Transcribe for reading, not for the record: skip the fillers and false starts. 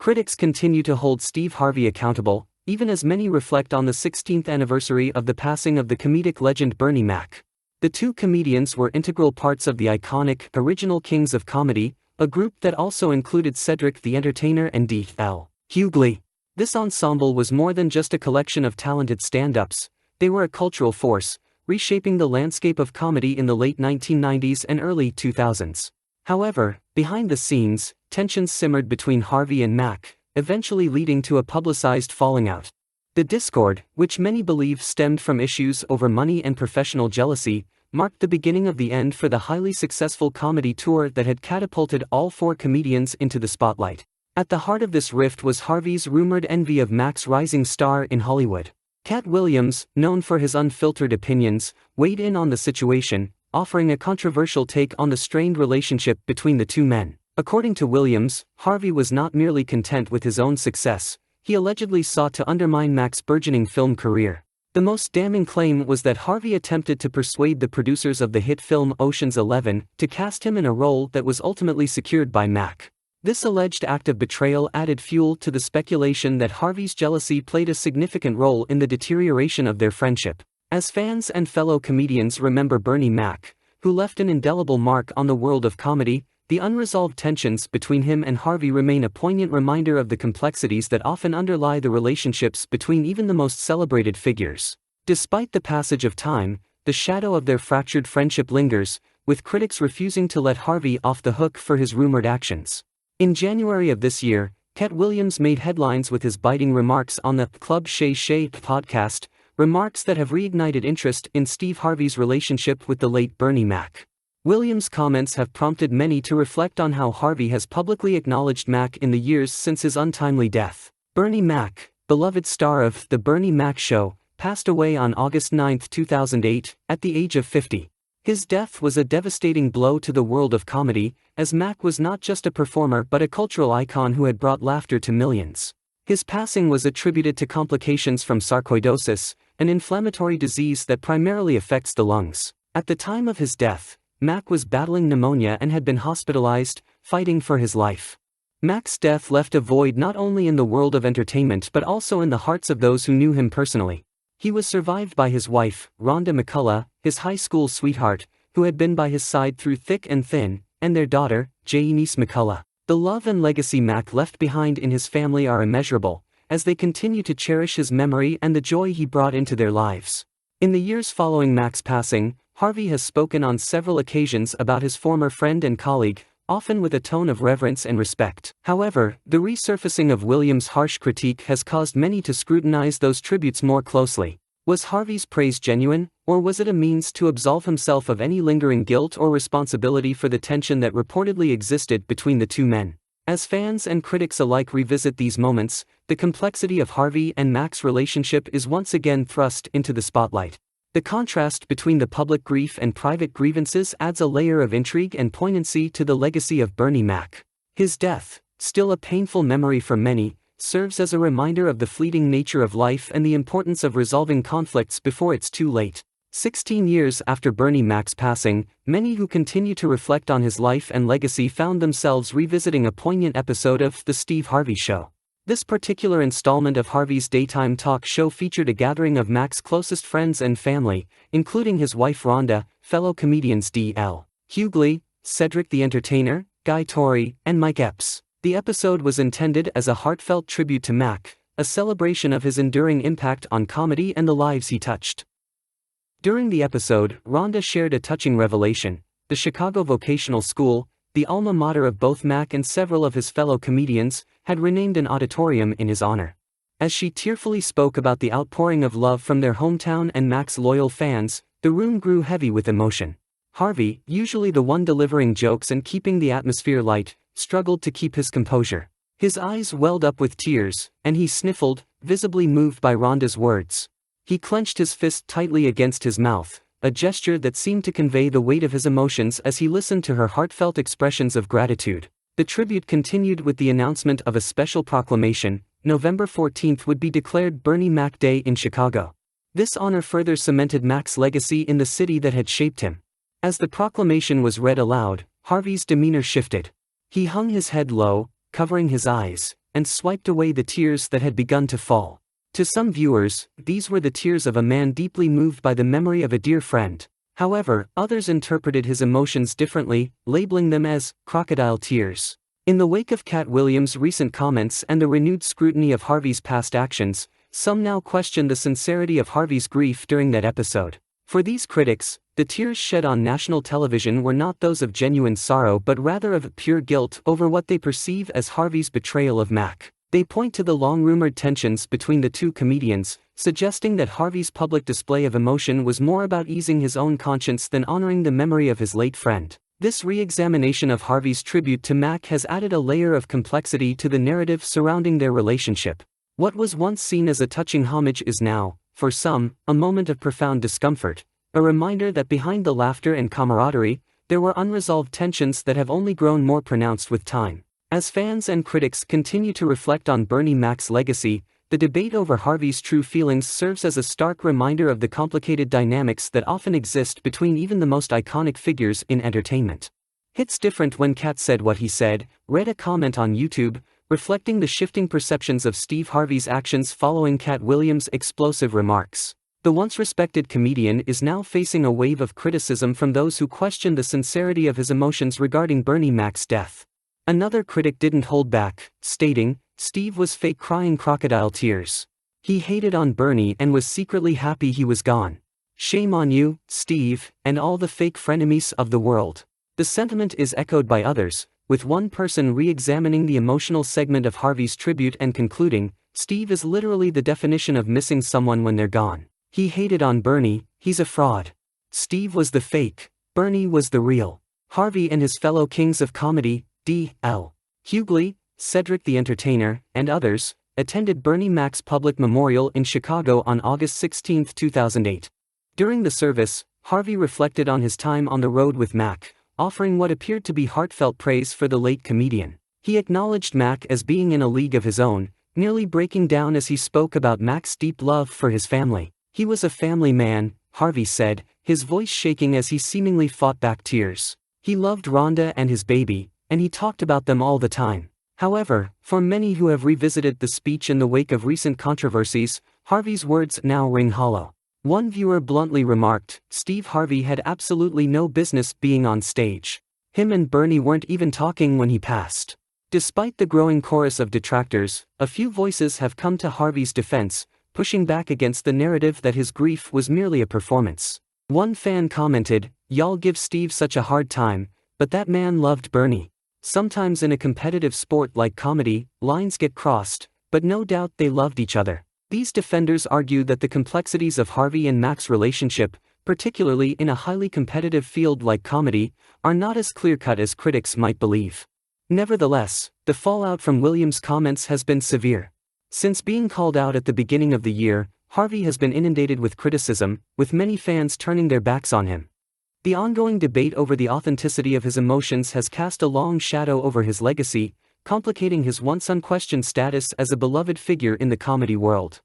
Critics continue to hold Steve Harvey accountable, even as many reflect on the 16th anniversary of the passing of the comedic legend Bernie Mac. The two comedians were integral parts of the iconic, original Kings of Comedy, a group that also included Cedric the Entertainer and D.L. Hughley. This ensemble was more than just a collection of talented stand-ups, they were a cultural force, reshaping the landscape of comedy in the late 1990s and early 2000s. However, behind the scenes, tensions simmered between Harvey and Mac, eventually leading to a publicized falling out. The discord, which many believe stemmed from issues over money and professional jealousy, marked the beginning of the end for the highly successful comedy tour that had catapulted all four comedians into the spotlight. At the heart of this rift was Harvey's rumored envy of Mac's rising star in Hollywood. Cat Williams, known for his unfiltered opinions, weighed in on the situation, offering a controversial take on the strained relationship between the two men. According to Williams, Harvey was not merely content with his own success, he allegedly sought to undermine Mac's burgeoning film career. The most damning claim was that Harvey attempted to persuade the producers of the hit film Ocean's 11 to cast him in a role that was ultimately secured by Mac. This alleged act of betrayal added fuel to the speculation that Harvey's jealousy played a significant role in the deterioration of their friendship. As fans and fellow comedians remember Bernie Mac, who left an indelible mark on the world of comedy, the unresolved tensions between him and Harvey remain a poignant reminder of the complexities that often underlie the relationships between even the most celebrated figures. Despite the passage of time, the shadow of their fractured friendship lingers, with critics refusing to let Harvey off the hook for his rumored actions. In January of this year, Cat Williams made headlines with his biting remarks on the Club Shay Shay podcast, remarks that have reignited interest in Steve Harvey's relationship with the late Bernie Mac. Williams' comments have prompted many to reflect on how Harvey has publicly acknowledged Mac in the years since his untimely death. Bernie Mac, beloved star of The Bernie Mac Show, passed away on August 9, 2008, at the age of 50. His death was a devastating blow to the world of comedy, as Mac was not just a performer but a cultural icon who had brought laughter to millions. His passing was attributed to complications from sarcoidosis, an inflammatory disease that primarily affects the lungs. At the time of his death, Mac was battling pneumonia and had been hospitalized, fighting for his life. Mac's death left a void not only in the world of entertainment but also in the hearts of those who knew him personally. He was survived by his wife, Rhonda McCullough, his high school sweetheart, who had been by his side through thick and thin, and their daughter, Janice McCullough. The love and legacy Mac left behind in his family are immeasurable, as they continue to cherish his memory and the joy he brought into their lives. In the years following Mac's passing, Harvey has spoken on several occasions about his former friend and colleague, often with a tone of reverence and respect. However, the resurfacing of Williams' harsh critique has caused many to scrutinize those tributes more closely. Was Harvey's praise genuine, or was it a means to absolve himself of any lingering guilt or responsibility for the tension that reportedly existed between the two men? As fans and critics alike revisit these moments, the complexity of Harvey and Mac's relationship is once again thrust into the spotlight. The contrast between the public grief and private grievances adds a layer of intrigue and poignancy to the legacy of Bernie Mac. His death, still a painful memory for many, serves as a reminder of the fleeting nature of life and the importance of resolving conflicts before it's too late. 16 years after Bernie Mac's passing, many who continue to reflect on his life and legacy found themselves revisiting a poignant episode of The Steve Harvey Show. This particular installment of Harvey's daytime talk show featured a gathering of Mac's closest friends and family, including his wife Rhonda, fellow comedians D.L. Hughley, Cedric the Entertainer, Guy Torry, and Mike Epps. The episode was intended as a heartfelt tribute to Mac, a celebration of his enduring impact on comedy and the lives he touched. During the episode, Rhonda shared a touching revelation. The Chicago Vocational School, the alma mater of both Mac and several of his fellow comedians, had renamed an auditorium in his honor. As she tearfully spoke about the outpouring of love from their hometown and Mac's loyal fans, the room grew heavy with emotion. Harvey, usually the one delivering jokes and keeping the atmosphere light, struggled to keep his composure. His eyes welled up with tears, and he sniffled, visibly moved by Rhonda's words. He clenched his fist tightly against his mouth, a gesture that seemed to convey the weight of his emotions as he listened to her heartfelt expressions of gratitude. The tribute continued with the announcement of a special proclamation. November 14th would be declared Bernie Mac Day in Chicago. This honor further cemented Mac's legacy in the city that had shaped him. As the proclamation was read aloud, Harvey's demeanor shifted. He hung his head low, covering his eyes, and swiped away the tears that had begun to fall. To some viewers, these were the tears of a man deeply moved by the memory of a dear friend. However, others interpreted his emotions differently, labeling them as crocodile tears. In the wake of Cat Williams' recent comments and the renewed scrutiny of Harvey's past actions, some now question the sincerity of Harvey's grief during that episode. For these critics, the tears shed on national television were not those of genuine sorrow but rather of pure guilt over what they perceive as Harvey's betrayal of Mac. They point to the long-rumored tensions between the two comedians, suggesting that Harvey's public display of emotion was more about easing his own conscience than honoring the memory of his late friend. This re-examination of Harvey's tribute to Mac has added a layer of complexity to the narrative surrounding their relationship. What was once seen as a touching homage is now, for some, a moment of profound discomfort, a reminder that behind the laughter and camaraderie, there were unresolved tensions that have only grown more pronounced with time. As fans and critics continue to reflect on Bernie Mac's legacy, the debate over Harvey's true feelings serves as a stark reminder of the complicated dynamics that often exist between even the most iconic figures in entertainment. "It's different when Cat said what he said," read a comment on YouTube, reflecting the shifting perceptions of Steve Harvey's actions following Cat Williams' explosive remarks. The once respected comedian is now facing a wave of criticism from those who question the sincerity of his emotions regarding Bernie Mac's death. Another critic didn't hold back, stating, "Steve was fake crying crocodile tears. He hated on Bernie and was secretly happy he was gone. Shame on you, Steve, and all the fake frenemies of the world." The sentiment is echoed by others, with one person re-examining the emotional segment of Harvey's tribute and concluding, "Steve is literally the definition of missing someone when they're gone. He hated on Bernie, he's a fraud. Steve was the fake, Bernie was the real." Harvey and his fellow kings of comedy, D.L. Hughley, Cedric the Entertainer, and others, attended Bernie Mac's public memorial in Chicago on August 16, 2008. During the service, Harvey reflected on his time on the road with Mac, offering what appeared to be heartfelt praise for the late comedian. He acknowledged Mac as being in a league of his own, nearly breaking down as he spoke about Mac's deep love for his family. "He was a family man," Harvey said, his voice shaking as he seemingly fought back tears. "He loved Rhonda and his baby, and he talked about them all the time." However, for many who have revisited the speech in the wake of recent controversies, Harvey's words now ring hollow. One viewer bluntly remarked, "Steve Harvey had absolutely no business being on stage. Him and Bernie weren't even talking when he passed." Despite the growing chorus of detractors, a few voices have come to Harvey's defense, pushing back against the narrative that his grief was merely a performance. One fan commented, "Y'all give Steve such a hard time, but that man loved Bernie." Sometimes in a competitive sport like comedy, lines get crossed, but no doubt they loved each other. These defenders argue that the complexities of Harvey and Mac's relationship, particularly in a highly competitive field like comedy, are not as clear-cut as critics might believe. Nevertheless, the fallout from Williams' comments has been severe. Since being called out at the beginning of the year, Harvey has been inundated with criticism, with many fans turning their backs on him. The ongoing debate over the authenticity of his emotions has cast a long shadow over his legacy, complicating his once unquestioned status as a beloved figure in the comedy world.